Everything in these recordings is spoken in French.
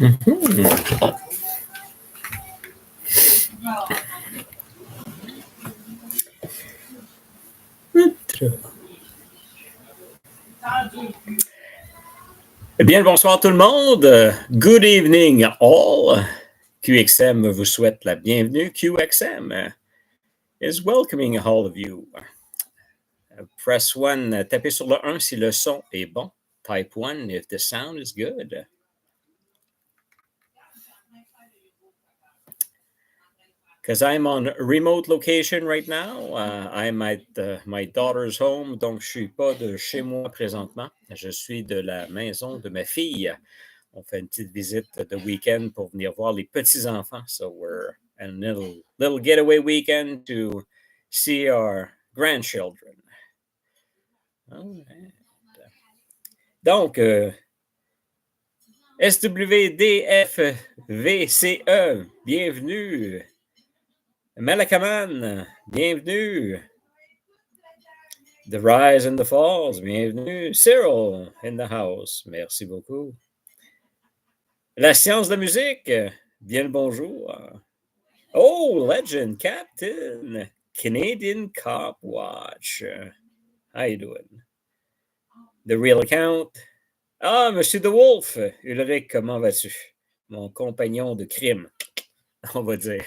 Mhm. Eh bien, bonsoir tout le monde. Good evening all. QXM vous souhaite la bienvenue. QXM is welcoming all of you. Press 1, tapez sur le 1 si le son est bon. Type 1 if the sound is good. Because I'm on remote location right now. I'm at my daughter's home, donc je suis pas de chez moi présentement. Je suis de la maison de ma fille. On fait une petite visite de week-end pour venir voir les petits-enfants. So we're a little getaway weekend to see our grandchildren. All right. Donc, SWDFVCE, bienvenue. Malakaman, bienvenue. The Rise and the Falls, bienvenue. Cyril in the house, merci beaucoup. La science de la musique, bien le bonjour. Oh, Legend, Captain, Canadian Cop Watch. How you doing? The Real Account. Ah, Monsieur de Wolf, Ulrich, comment vas-tu? Mon compagnon de crime, on va dire.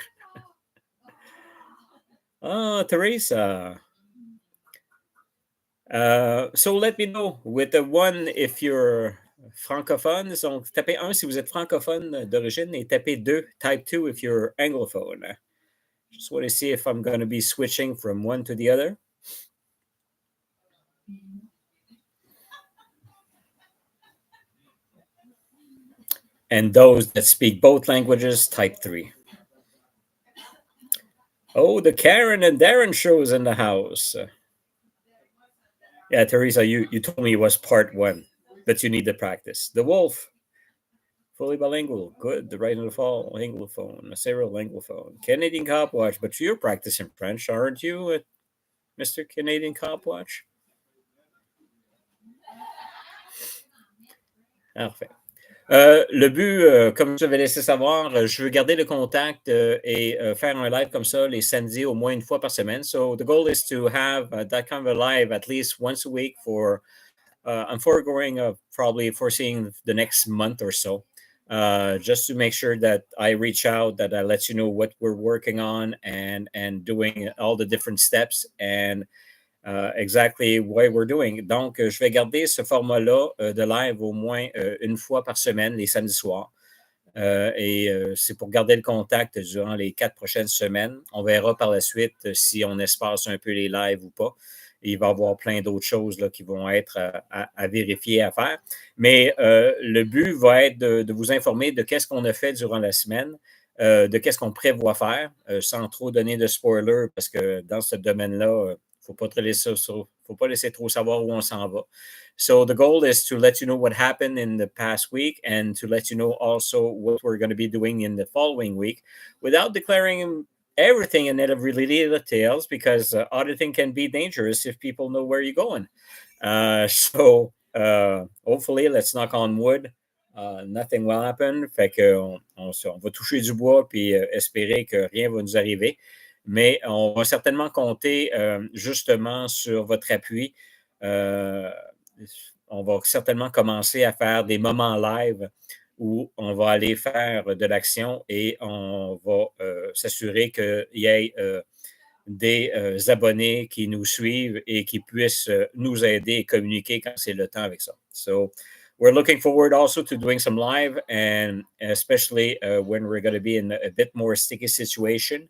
Ah, Teresa. So let me know with the one if you're francophone. Donc, tapez 1 si vous êtes francophone d'origine et tapez 2, type 2 if you're anglophone. Just want to see if I'm going to be switching from one to the other. And those that speak both languages, type 3. Oh, the Karen and Darren shows in the house. Yeah, Teresa, you told me it was part 1, but you need to practice. The Wolf, fully bilingual, good. The Right in the Fall, Anglophone. Cyril, Anglophone. Canadian Cop Watch, but you're practicing French, aren't you, Mr. Canadian Cop Watch? Parfait. Le but, comme je l'avais laissé savoir, je veux garder le contact et faire un live comme ça les samedis au moins une fois par semaine. So the goal is to have that kind of a live at least once a week for, I'm probably foreseeing the next month or so. Just to make sure that I reach out, that I let you know what we're working on and doing all the different steps and exactly what we're doing. Donc, je vais garder ce format-là de live au moins une fois par semaine, les samedis soirs. C'est pour garder le contact durant les 4 prochaines semaines. On verra par la suite si on espace un peu les lives ou pas. Il va y avoir plein d'autres choses là, qui vont être à vérifier, à faire. Mais le but va être de vous informer de qu'est-ce qu'on a fait durant la semaine, de qu'est-ce qu'on prévoit faire, sans trop donner de spoilers, parce que dans ce domaine-là, faut pas laisser trop savoir où on s'en va. So the goal is to let you know what happened in the past week and to let you know also what we're going to be doing in the following week without declaring everything in really details because auditing can be dangerous if people know where you're going. Hopefully, let's knock on wood. Nothing will happen. Fait que on va toucher du bois puis espérer que rien va nous arriver. Mais on va certainement compter justement sur votre appui. On va certainement commencer à faire des moments live où on va aller faire de l'action et on va s'assurer qu'il y ait des abonnés qui nous suivent et qui puissent nous aider et communiquer quand c'est le temps avec ça. So, we're looking forward also to doing some live and especially when we're going to be in a bit more sticky situation.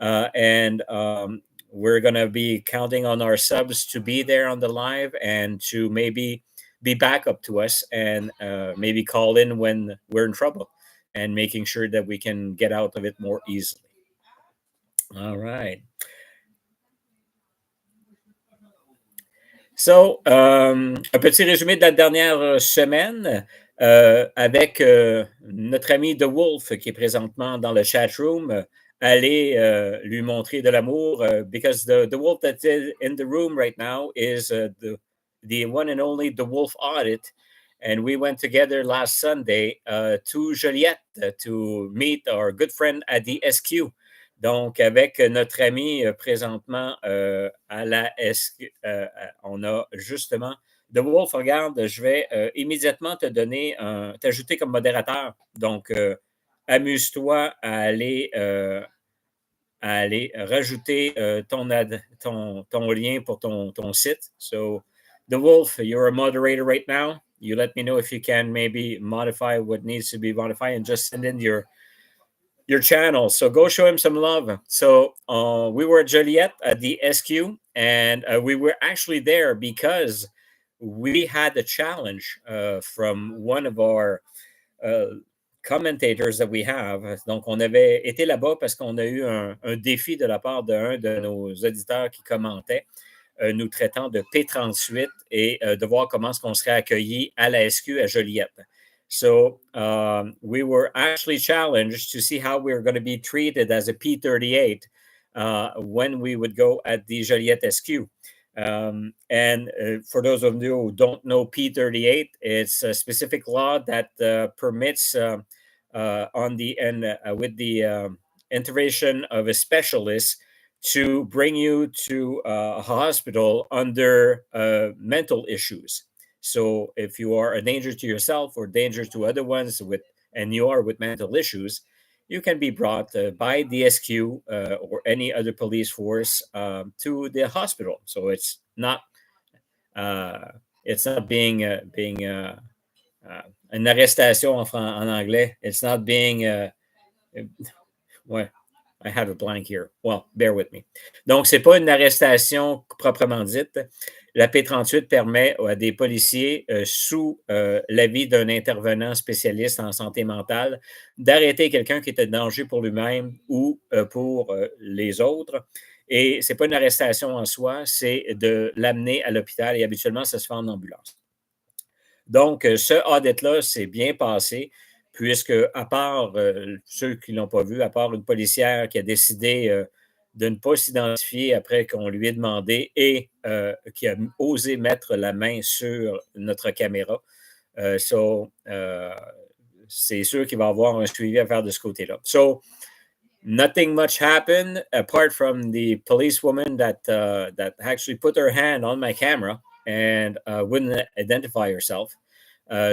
We're going to be counting on our subs to be there on the live and to maybe be backup to us and maybe call in when we're in trouble and making sure that we can get out of it more easily. All right. So, un petit résumé de la dernière semaine avec notre ami The Wolf qui est présentement dans le chat room. Allez lui montrer de l'amour because the wolf that's in the room right now is the one and only The Wolf Audit. and we went together last Sunday to Joliette to meet our good friend at the SQ. Donc, avec notre ami présentement à la SQ, on a justement The Wolf, regarde, je vais immédiatement t'ajouter comme modérateur. Donc, amuse-toi à aller rajouter ton lien pour ton site. So, The Wolf, you're a moderator right now. You let me know if you can maybe modify what needs to be modified and just send in your channel. So go show him some love. So we were at Joliette at the SQ, and we were actually there because we had a challenge from one of our commentators that we have. Donc, on avait été là-bas parce qu'on a eu un défi de la part d'un de nos auditeurs qui commentait, nous traitant de P38 et de voir comment est-ce qu'on serait accueilli à la SQ à Joliette. So we were actually challenged to see how we were going to be treated as a P38 when we would go at the Joliette SQ. And for those of you who don't know P38, it's a specific law that permits on the end with the intervention of a specialist to bring you to a hospital under mental issues. So if you are a danger to yourself or danger to other ones and you are with mental issues, you can be brought by the SQ or any other police force to the hospital. So it's not being une arrestation en anglais. It's not being ouais. I have a blank here. Well, bear with me. Donc, c'est pas une arrestation proprement dite. La P38 permet à des policiers sous l'avis d'un intervenant spécialiste en santé mentale d'arrêter quelqu'un qui est en danger pour lui-même ou pour les autres. Et c'est pas une arrestation en soi, c'est de l'amener à l'hôpital et habituellement, ça se fait en ambulance. Donc, ce audit-là s'est bien passé, puisque, à part ceux qui ne l'ont pas vu, à part une policière qui a décidé de ne pas s'identifier après qu'on lui ait demandé et qui a osé mettre la main sur notre caméra. C'est sûr qu'il va y avoir un suivi à faire de ce côté-là. So, nothing much happened apart from the policewoman that actually put her hand on my camera and wouldn't identify herself.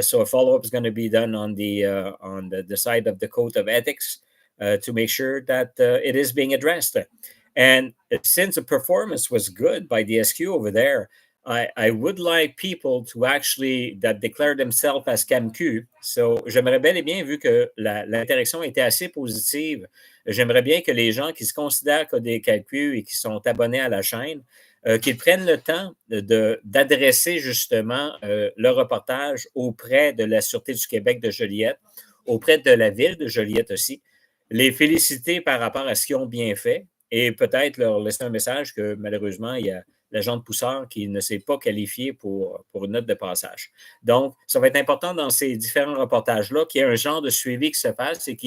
So a follow-up is going to be done on the side of the Code of Ethics to make sure that it is being addressed. And since the performance was good by the SQ over there, I would like people to actually that declare themselves as CAMQ. So, j'aimerais bel et bien, vu que l'interaction était assez positive, j'aimerais bien que les gens qui se considèrent comme des CAMQ et qui sont abonnés à la chaîne, qu'ils prennent le temps d'adresser justement le reportage auprès de la Sûreté du Québec de Joliette, auprès de la ville de Joliette aussi, les féliciter par rapport à ce qu'ils ont bien fait et peut-être leur laisser un message que malheureusement, il y a l'agent de pousseur qui ne s'est pas qualifié pour une note de passage. Donc, ça va être important dans ces différents reportages-là qu'il y ait un genre de suivi qui se fasse et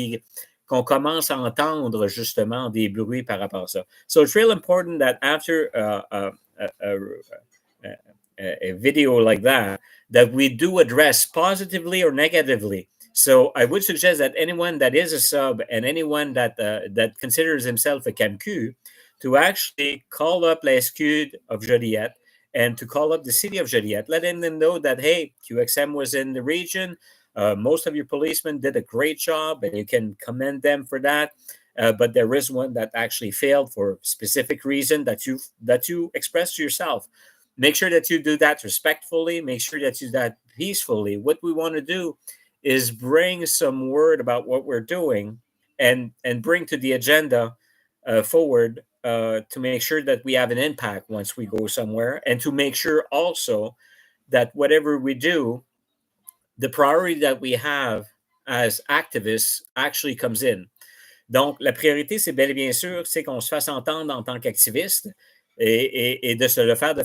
qu'on commence à entendre justement des bruits par rapport à ça. So it's really important that after a video like that we do address positively or negatively. So I would suggest that anyone that is a sub and anyone that considers himself a CAMQ to actually call up la SQ of Joliette and to call up the city of Joliette, letting them know that, hey, QXM was in the region. Most of your policemen did a great job, and you can commend them for that. But there is one that actually failed for a specific reason that you expressed to yourself. Make sure that you do that respectfully. Make sure that you do that peacefully. What we want to do is bring some word about what we're doing and bring to the agenda forward to make sure that we have an impact once we go somewhere, and to make sure also that whatever we do, the priority that we have as activists actually comes in. Donc, la priorité, c'est bel et bien sûr, c'est qu'on se fasse entendre en tant qu'activiste et de se le faire de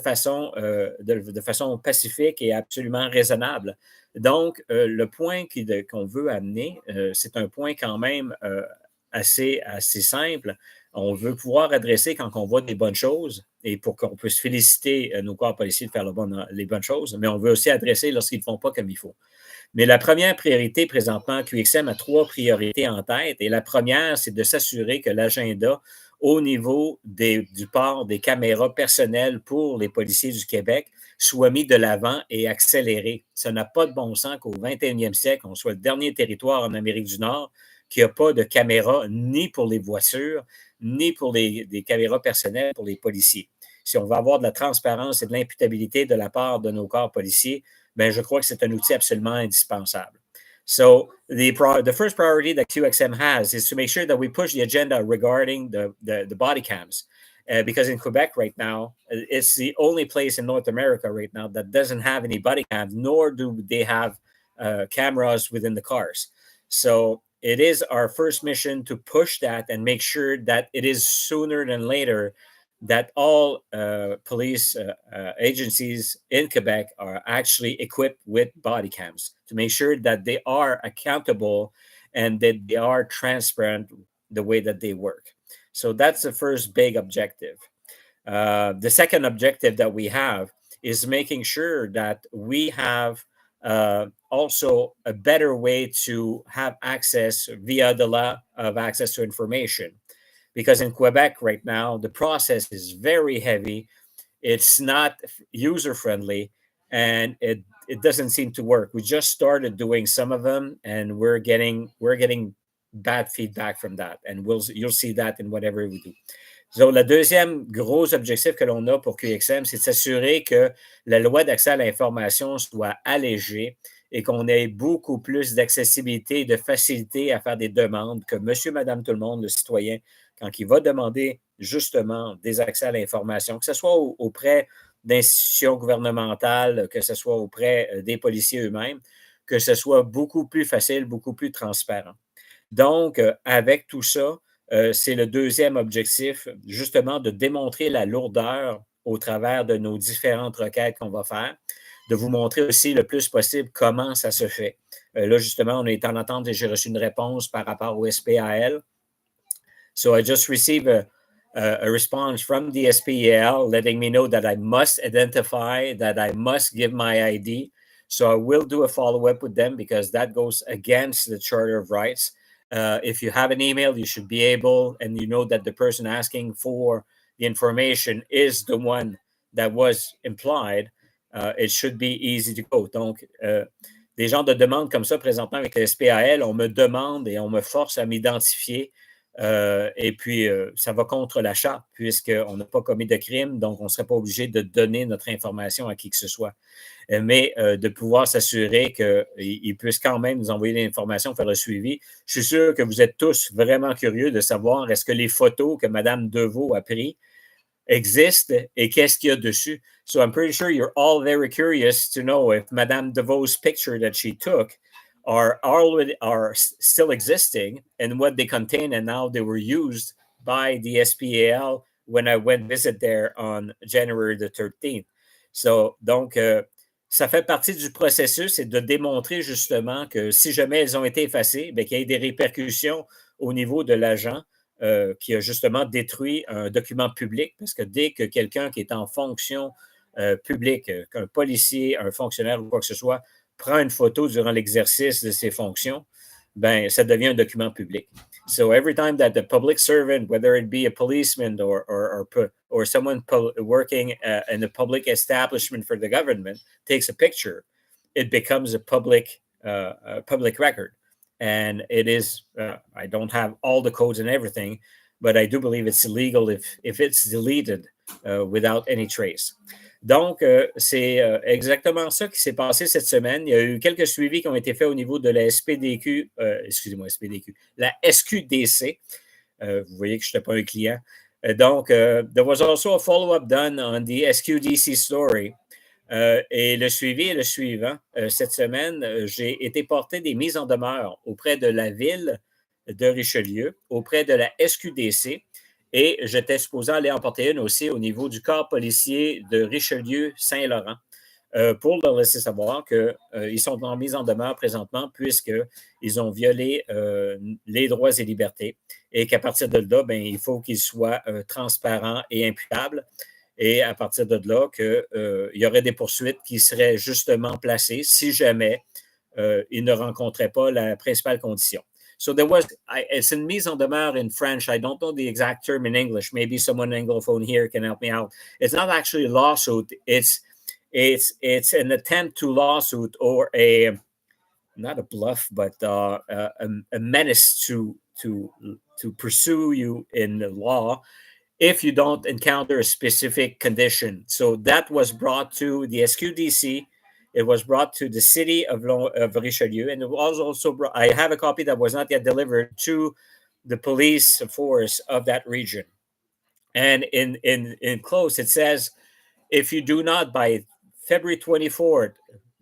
façon pacifique et absolument raisonnable. Donc, le point qu'on veut amener, c'est un point quand même assez simple. On veut pouvoir adresser quand on voit des bonnes choses et pour qu'on puisse féliciter nos corps policiers de faire les bonnes choses, mais on veut aussi adresser lorsqu'ils ne font pas comme il faut. Mais la première priorité présentement, QXM a trois priorités en tête. Et la première, c'est de s'assurer que l'agenda au niveau du port des caméras personnelles pour les policiers du Québec soit mis de l'avant et accéléré. Ça n'a pas de bon sens qu'au 21e siècle, on soit le dernier territoire en Amérique du Nord qui n'a pas de caméras ni pour les voitures, ni pour des caméras personnelles pour les policiers. Si on veut avoir de la transparence et de l'imputabilité de la part de nos corps policiers, ben, je crois que c'est un outil absolument indispensable. So the first priority that QXM has is to make sure that we push the agenda regarding the body cams. Because in Quebec right now, it's the only place in North America right now that doesn't have any body cams, nor do they have cameras within the cars. So it is our first mission to push that and make sure that it is sooner than later that all police agencies in Quebec are actually equipped with body cams to make sure that they are accountable and that they are transparent the way that they work. So that's the first big objective. The second objective that we have is making sure that we have also a better way to have access via the law of access to information. Because in Quebec right now, the process is very heavy. It's not user friendly, and it doesn't seem to work. We just started doing some of them, and we're getting bad feedback from that, and you'll see that in whatever we do. So, le deuxième gros objectif que l'on a pour QXM, c'est de s'assurer que la loi d'accès à l'information soit allégée et qu'on ait beaucoup plus d'accessibilité et de facilité à faire des demandes, que monsieur, madame, tout le monde, le citoyen, quand il va demander justement des accès à l'information, que ce soit auprès d'institutions gouvernementales, que ce soit auprès des policiers eux-mêmes, que ce soit beaucoup plus facile, beaucoup plus transparent. Donc, avec tout ça, c'est le deuxième objectif, justement, de démontrer la lourdeur au travers de nos différentes requêtes qu'on va faire, de vous montrer aussi le plus possible comment ça se fait. Là, justement, on est en attente et j'ai reçu une réponse par rapport au SPAL. So I just received a response from the SPAL letting me know that I must identify, that I must give my ID. So I will do a follow-up with them because that goes against the Charter of Rights. If you have an email, you should be able, and you know that the person asking for the information is the one that was implied, it should be easy to go. Donc, des genres de demandes comme ça, présentement avec le SPAL, on me demande et on me force à m'identifier. Et puis, ça va contre la charte, puisqu'on n'a pas commis de crime, donc on ne serait pas obligé de donner notre information à qui que ce soit. Mais de pouvoir s'assurer qu'ils puissent quand même nous envoyer l'information, faire le suivi. Je suis sûr que vous êtes tous vraiment curieux de savoir est-ce que les photos que Mme Deveau a prises existent et qu'est-ce qu'il y a dessus. So I'm pretty sure you're all very curious to know if Mme Deveau's picture that she took are still existing and what they contain and how they were used by the SPAL when I went visit there on January the 13th. So, donc, ça fait partie du processus et de démontrer justement que si jamais elles ont été effacées, bien, qu'il y ait des répercussions au niveau de l'agent qui a justement détruit un document public, parce que dès que quelqu'un qui est en fonction publique, qu'un policier, un fonctionnaire ou quoi que ce soit, prend une photo durant l'exercice de ses fonctions, ben, ça devient un document public. So every time that the public servant, whether it be a policeman or someone working in a public establishment for the government, takes a picture, it becomes a public record. And it is, I don't have all the codes and everything, but I do believe it's illegal if it's deleted without any trace. Donc, c'est exactement ça qui s'est passé cette semaine. Il y a eu quelques suivis qui ont été faits au niveau de la SPDQ, excusez-moi, SPDQ, la SQDC. Vous voyez que je n'étais pas un client. Donc, there was also a follow-up done on the SQDC story. Et le suivi est le suivant. Cette semaine, j'ai été porté des mises en demeure auprès de la ville de Richelieu, auprès de la SQDC, et j'étais supposé aller en porter une aussi au niveau du corps policier de Richelieu-Saint-Laurent. pour leur laisser savoir qu'ils sont en mise en demeure présentement puisqu'ils ont violé les droits et libertés et qu'à partir de là, ben, il faut qu'ils soient transparents et imputables. Et à partir de là, il y aurait des poursuites qui seraient justement placées si jamais ils ne rencontraient pas la principale condition. So it's in mise en demeure in French. I don't know the exact term in English. Maybe someone anglophone here can help me out. It's not actually a lawsuit. It's an attempt to lawsuit or not a bluff, but a menace to pursue you in the law if you don't encounter a specific condition. So that was brought to the SQDC. It was brought to the city of Richelieu, and it was also brought, I have a copy that was not yet delivered to the police force of that region. And in close, it says, if you do not by February 24th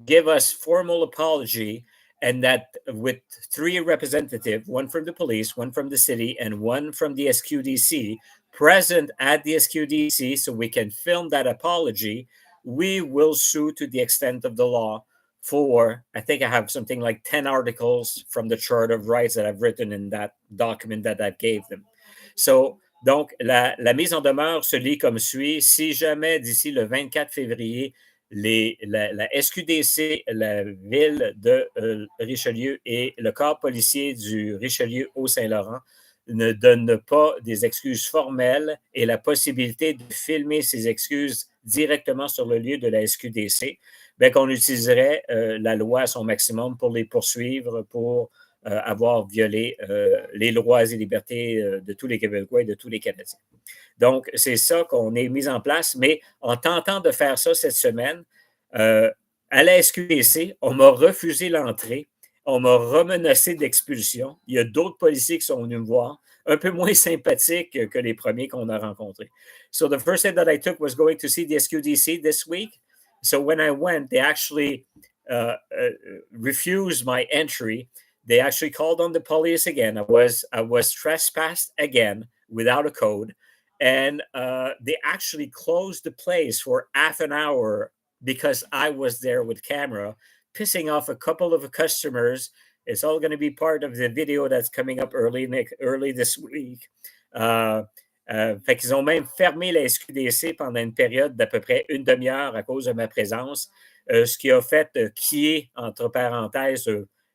give us formal apology, and that with 3 representatives, one from the police, one from the city, and one from the SQDC, present at the SQDC so we can film that apology, we will sue to the extent of the law for, I think I have something like 10 articles from the Charter of Rights that I've written in that document that I gave them. So, donc, la mise en demeure se lit comme suit. Si jamais d'ici le 24 février, la SQDC, la ville de Richelieu et le corps policier du Richelieu au Saint-Laurent ne donnent pas des excuses formelles et la possibilité de filmer ces excuses directement sur le lieu de la SQDC, bien qu'on utiliserait la loi à son maximum pour les poursuivre pour avoir violé les droits et libertés de tous les Québécois et de tous les Canadiens. Donc, c'est ça qu'on est mis en place, mais en tentant de faire ça cette semaine, à la SQDC, on m'a refusé l'entrée, on m'a remenacé d'expulsion. Il y a d'autres policiers qui sont venus me voir, un peu moins sympathiques que les premiers qu'on a rencontrés. So the first step that I took was going to see the SQDC this week. So when I went, they actually refused my entry. They actually called on the police again. I was trespassed again without a code, and they actually closed the place for half an hour because I was there with camera, pissing off a couple of customers. It's all going to be part of the video that's coming up early this week. Fait qu'ils ont même fermé la SQDC pendant une période d'à peu près une demi-heure à cause de ma présence, ce qui a fait quier, entre parenthèses,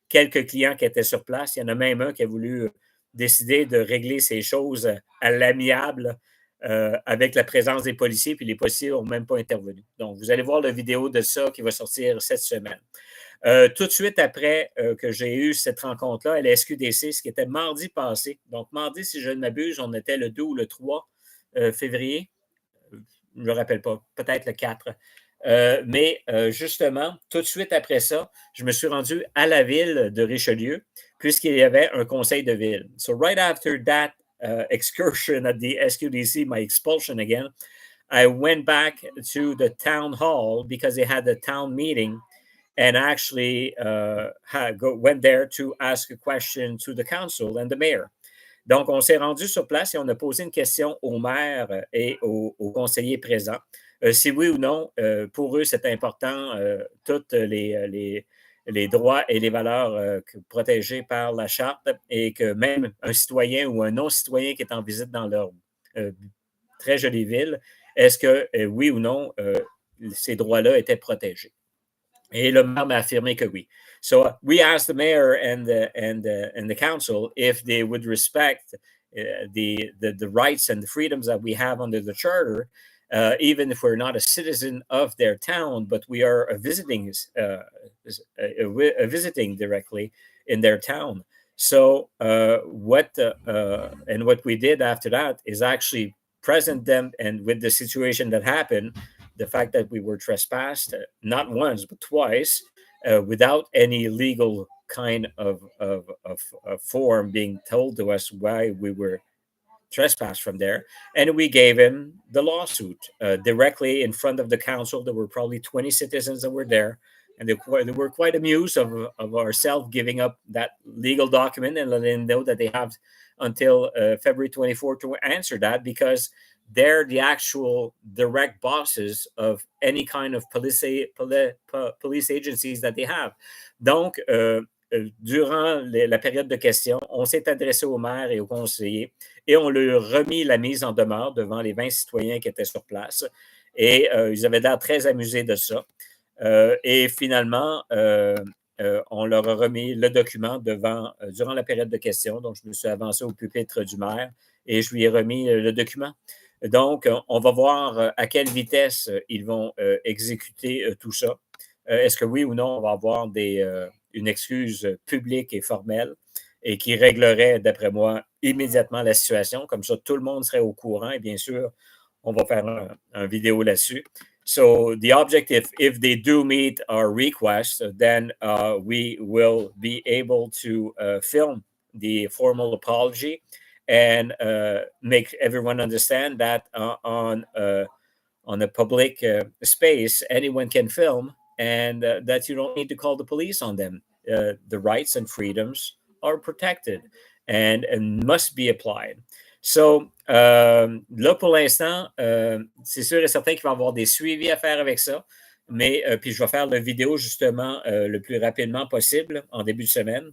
quelques clients qui étaient sur place. Il y en a même un qui a voulu décider de régler ces choses à l'amiable avec la présence des policiers, puis les policiers n'ont même pas intervenu. Donc, vous allez voir la vidéo de ça qui va sortir cette semaine. Tout de suite après que j'ai eu cette rencontre-là à la SQDC, ce qui était mardi passé. Donc, mardi, si je ne m'abuse, on était le 2 ou le 3 février. Je ne me rappelle pas, peut-être le 4. Mais justement, tout de suite après ça, je me suis rendu à la ville de Richelieu, puisqu'il y avait un conseil de ville. So right after that excursion at the SQDC, my expulsion again, I went back to the town hall because they had a town meeting and actually went there to ask a question to the council and the mayor. Donc, on s'est rendu sur place et on a posé une question au maire et aux conseillers présents. Si oui ou non, pour eux, c'est important, tous les droits et les valeurs protégés par la charte et que même un citoyen ou un non-citoyen qui est en visite dans leur très jolie ville, est-ce que oui ou non, ces droits-là étaient protégés? Et le maire m'a affirmé que oui. So we asked the mayor and the council if they would respect the rights and the freedoms that we have under the charter, even if we're not a citizen of their town, but we are visiting directly in their town. So what we did after that is actually present them and with the situation that happened, the fact that we were trespassed not once but twice without any legal kind of form being told to us why we were trespassed from there, and we gave him the lawsuit directly in front of the council. There were probably 20 citizens that were there, and they were quite amused of ourselves giving up that legal document and letting them know that they have until February 24th to answer that, because they're the actual direct bosses of any kind of police agencies that they have. Donc, durant la période de questions, on s'est adressé au maire et aux conseillers et on leur a remis la mise en demeure devant les 20 citoyens qui étaient sur place. Et ils avaient l'air très amusés de ça. Et finalement, on leur a remis le document durant la période de questions. Donc, je me suis avancé au pupitre du maire et je lui ai remis le document. Donc, on va voir à quelle vitesse ils vont exécuter tout ça. Est-ce que oui ou non, on va avoir une excuse publique et formelle et qui réglerait, d'après moi, immédiatement la situation. Comme ça, tout le monde serait au courant et bien sûr, on va faire un vidéo là-dessus. So the objective, if they do meet our request, then we will be able to film the formal apology and make everyone understand that on a public space, anyone can film, and that you don't need to call the police on them. The rights and freedoms are protected and must be applied. So, là, pour l'instant, c'est sûr et certain qu'il va y avoir des suivis à faire avec ça, mais puis je vais faire la vidéo justement le plus rapidement possible en début de semaine.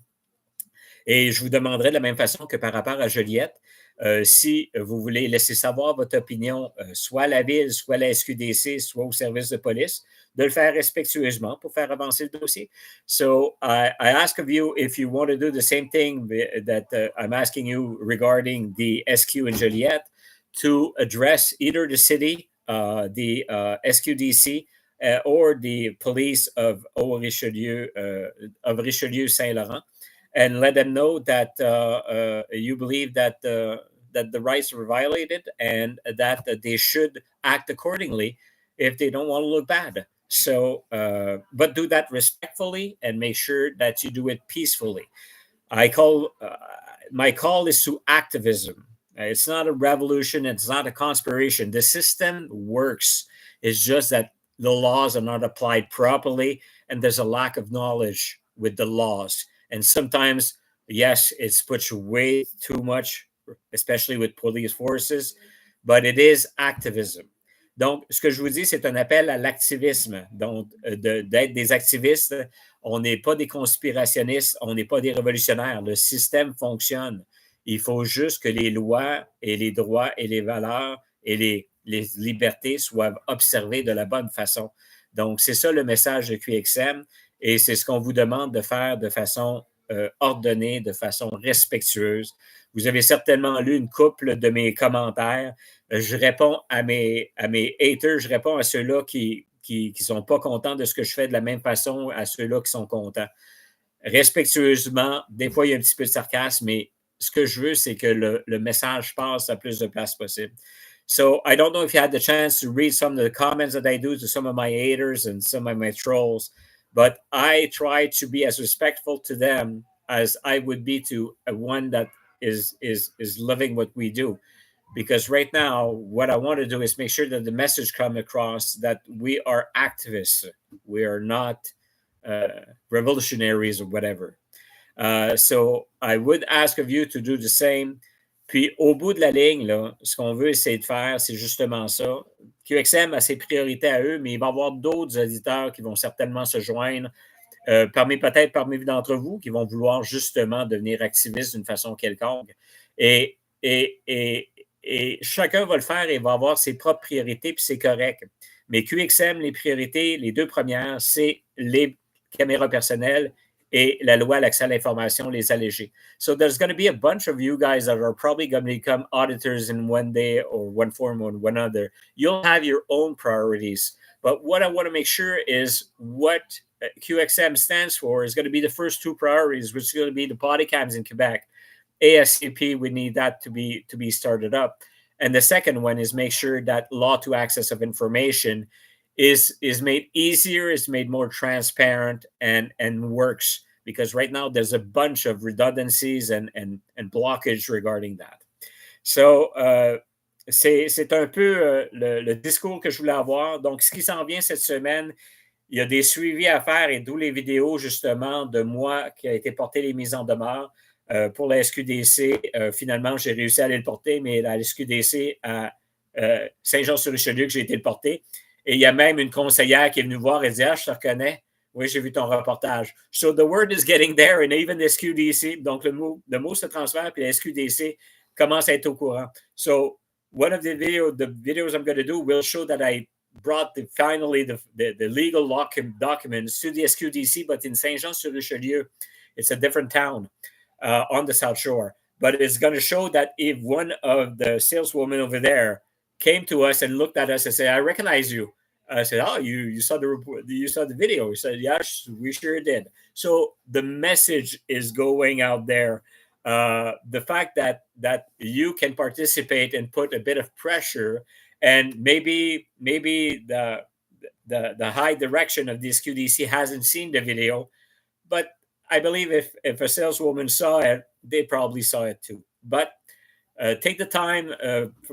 Et je vous demanderai de la même façon que par rapport à Joliette, si vous voulez laisser savoir votre opinion, soit à la ville, soit à la SQDC, soit au service de police, de le faire respectueusement pour faire avancer le dossier. So I ask of you if you want to do the same thing that I'm asking you regarding the SQ in Joliette, to address either the city, the SQDC, or the police of Richelieu, Saint-Laurent, and let them know that you believe that that the rights were violated and that they should act accordingly if they don't want to look bad. So, but do that respectfully and make sure that you do it peacefully. My call is to activism. It's not a revolution. It's not a conspiration. The system works. It's just that the laws are not applied properly, and there's a lack of knowledge with the laws. And sometimes, yes, it's pushed way too much, especially with police forces, but it is activism. Donc, ce que je vous dis, c'est un appel à l'activisme. Donc, d'être des activistes, on n'est pas des conspirationnistes, on n'est pas des révolutionnaires. Le système fonctionne. Il faut juste que les lois et les droits et les valeurs et les libertés soient observées de la bonne façon. Donc, c'est ça le message de QXM. Et c'est ce qu'on vous demande de faire de façon ordonnée, de façon respectueuse. Vous avez certainement lu une couple de mes commentaires. Je réponds à mes haters, je réponds à ceux-là qui sont pas contents de ce que je fais de la même façon à ceux-là qui sont contents. Respectueusement, des fois, il y a un petit peu de sarcasme, mais ce que je veux, c'est que le message passe à plus de place possible. So I don't know if you had the chance to read some of the comments that I do to some of my haters and some of my trolls, but I try to be as respectful to them as I would be to one that is loving what we do. Because right now, what I want to do is make sure that the message comes across that we are activists. We are not revolutionaries or whatever. So I would ask of you to do the same. Puis, au bout de la ligne, là, ce qu'on veut essayer de faire, c'est justement ça. QXM a ses priorités à eux, mais il va y avoir d'autres auditeurs qui vont certainement se joindre, peut-être parmi d'entre vous, qui vont vouloir justement devenir activistes d'une façon quelconque. Et chacun va le faire et va avoir ses propres priorités, puis c'est correct. Mais QXM, les priorités, les deux premières, c'est les caméras personnelles et la loi à l'accès à l'information, les allégés. So there's going to be a bunch of you guys that are probably going to become auditors in one day or one form or one other. You'll have your own priorities. But what I want to make sure is what QXM stands for is going to be the first two priorities, which is going to be the body cams in Quebec. ASCP, we need that to be started up. And the second one is make sure that law to access of information is made easier, is made more transparent, and works. Because right now there's a bunch of redundancies and blockage regarding that. So c'est un peu le discours que je voulais avoir. Donc, ce qui s'en vient cette semaine, il y a des suivis à faire et d'où les vidéos justement de moi qui a été porté les mises en demeure. Pour la SQDC, finalement, j'ai réussi à aller le porter, mais la SQDC a Saint-Jean-sur-Richelieu que j'ai été le porter. Et il y a même une conseillère qui est venue voir et dit, ah, je te reconnais. Oui, j'ai vu ton reportage. So the word is getting there, and even the SQDC, donc le mot se transfère, puis la SQDC commence à être au courant. So one of the videos I'm going to do will show that I brought finally the legal documents to the SQDC, but in Saint-Jean-sur-Richelieu, it's a different town on the South Shore. But it's going to show that if one of the saleswomen over there came to us and looked at us and said, "I recognize you," I said, "Oh, you saw the report, you saw the video." He said, "Yes, we sure did." So the message is going out there. The fact that you can participate and put a bit of pressure, and maybe the high direction of this QDC hasn't seen the video, but I believe if a saleswoman saw it, they probably saw it too. But take the time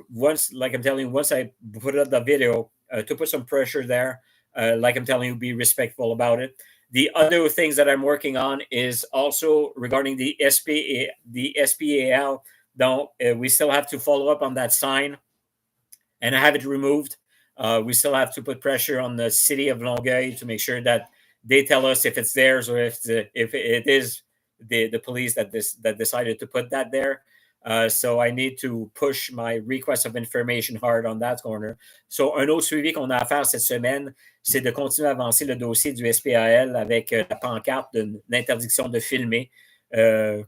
once, like I'm telling you, once I put up the video to put some pressure there. Like I'm telling you, be respectful about it. The other things that I'm working on is also regarding the SPAL. Don't we still have to follow up on that sign and have it removed. We still have to put pressure on the city of Longueuil to make sure that they tell us if it's theirs or if it is the police that decided to put that there. So I need to push my request of information hard on that corner. So un autre suivi qu'on a à faire cette semaine, c'est de continuer à avancer le dossier du SPAL avec la pancarte d'une interdiction de filmer,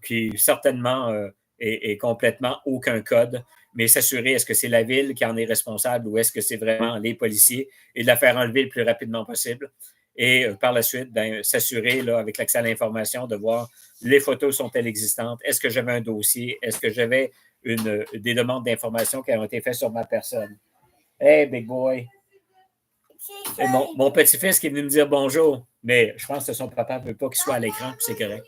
qui certainement est complètement aucun code, mais s'assurer est-ce que c'est la ville qui en est responsable ou est-ce que c'est vraiment les policiers et de la faire enlever le plus rapidement possible. Et par la suite, s'assurer là, avec l'accès à l'information de voir les photos sont-elles existantes, est-ce que j'avais un dossier, est-ce que j'avais des demandes d'informations qui ont été faites sur ma personne. Hey, big boy! Et mon petit-fils qui est venu me dire bonjour, mais je pense que son papa ne veut pas qu'il soit à l'écran, c'est correct.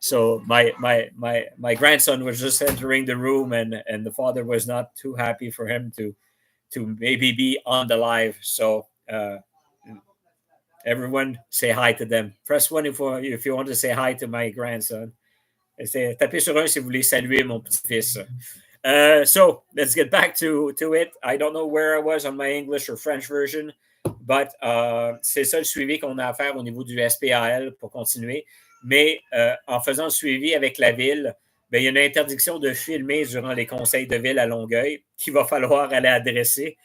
So my grandson was just entering the room, and the father was not too happy for him to maybe be on the live. So everyone say hi to them. Press one if you want to say hi to my grandson. Tapez sur un si vous voulez saluer mon petit-fils. So let's get back to it. I don't know where I was on my English or French version, but c'est ça le suivi qu'on a à faire au niveau du SPAL pour continuer. Mais en faisant le suivi avec la ville, ben, il y a une interdiction de filmer durant les conseils de ville à Longueuil qu'il va falloir aller adresser.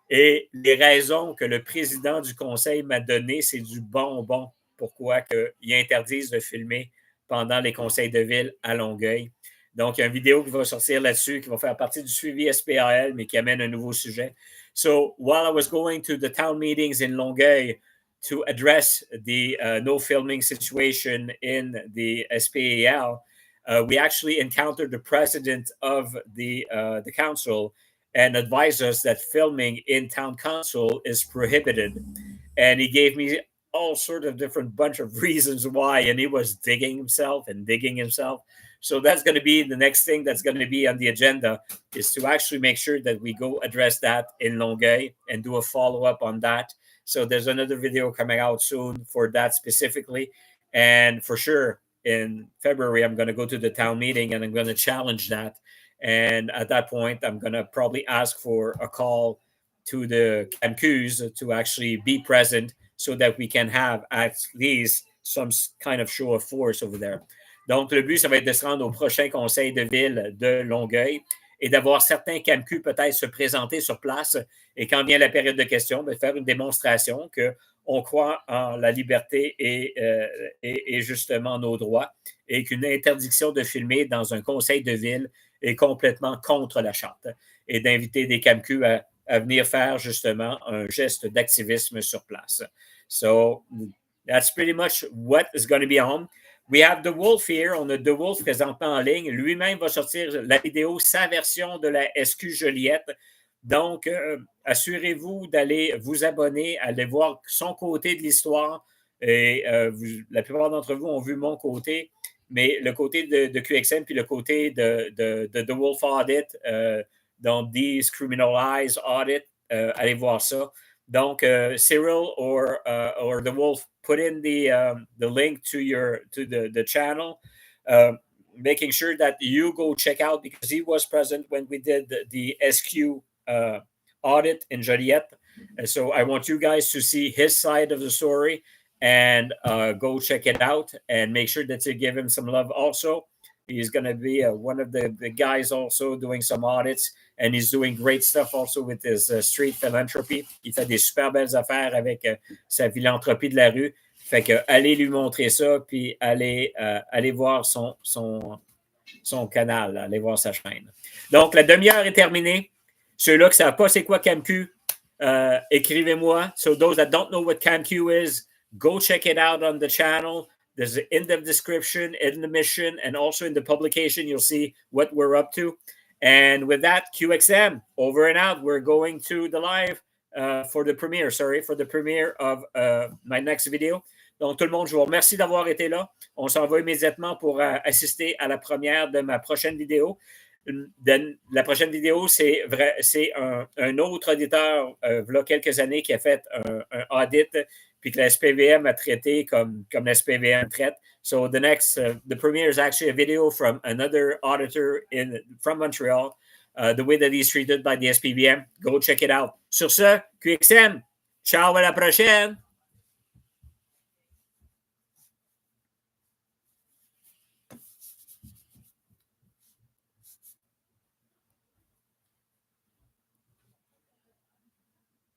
Et les raisons que le président du conseil m'a données, c'est du bonbon. Pourquoi ils interdisent de filmer pendant les conseils de ville à Longueuil. Donc, il y a une vidéo qui va sortir là-dessus, qui va faire partie du suivi SPAL, mais qui amène un nouveau sujet. So, while I was going to the town meetings in Longueuil to address the no filming situation in the SPAL, we actually encountered the president of the council and advised us that filming in town council is prohibited. And he gave me all sort of different bunch of reasons why, and he was digging himself. So that's going to be the next thing that's going to be on the agenda, is to actually make sure that we go address that in Longueuil and do a follow-up on that. So there's another video coming out soon for that specifically. And for sure, in February, I'm going to go to the town meeting and I'm going to challenge that. And at that point, I'm going to probably ask for a call to the CAMCUs to actually be present so that we can have at least some kind of show of force over there. Donc, le but, ça va être de se rendre au prochain conseil de ville de Longueuil et d'avoir certains CAMQ peut-être se présenter sur place. Et quand vient la période de questions, de faire une démonstration qu'on croit en la liberté et justement nos droits et qu'une interdiction de filmer dans un conseil de ville est complètement contre la charte et d'inviter des CAMQ à venir faire justement un geste d'activisme sur place. So that's pretty much what is going to be on. We have The Wolf here. On a The Wolf présentement en ligne. Lui-même va sortir la vidéo, sa version de la SQ Joliette. Donc, assurez-vous d'aller vous abonner, aller voir son côté de l'histoire. Et la plupart d'entre vous ont vu mon côté, mais le côté de QXM puis le côté de The Wolf Audit, donc These Criminalized Audit, allez voir ça. Donc, Cyril or The Wolf, put in the link to the channel, making sure that you go check out, because he was present when we did the SQ audit in Joliette. So I want you guys to see his side of the story and go check it out and make sure that you give him some love also. He's going to be one of the guys also doing some audits, and he's doing great stuff also with his street philanthropy. Il fait des super belles affaires avec sa philanthropie de la rue. Fait que allez lui montrer ça, puis allez voir son canal, allez voir sa chaîne. Donc, la demi-heure est terminée. Ceux-là qui ne savent pas c'est quoi CamQ, écrivez-moi. So those that don't know what CamQ is, go check it out on the channel. There's in the description, in the mission, and also in the publication, you'll see what we're up to. And with that, QXM, over and out. We're going to the live for the premiere of my next video. Donc, tout le monde, je vous remercie d'avoir été là. On s'en va immédiatement pour assister à la première de ma prochaine vidéo. La prochaine vidéo, c'est un autre auditeur, il y a quelques années, qui a fait un audit, puis que la SPVM a traité comme la SPVM traite. So the premiere is actually a video from another auditor from Montreal, the way that he's treated by the SPVM. Go check it out. Sur ce, QXM, ciao, à la prochaine!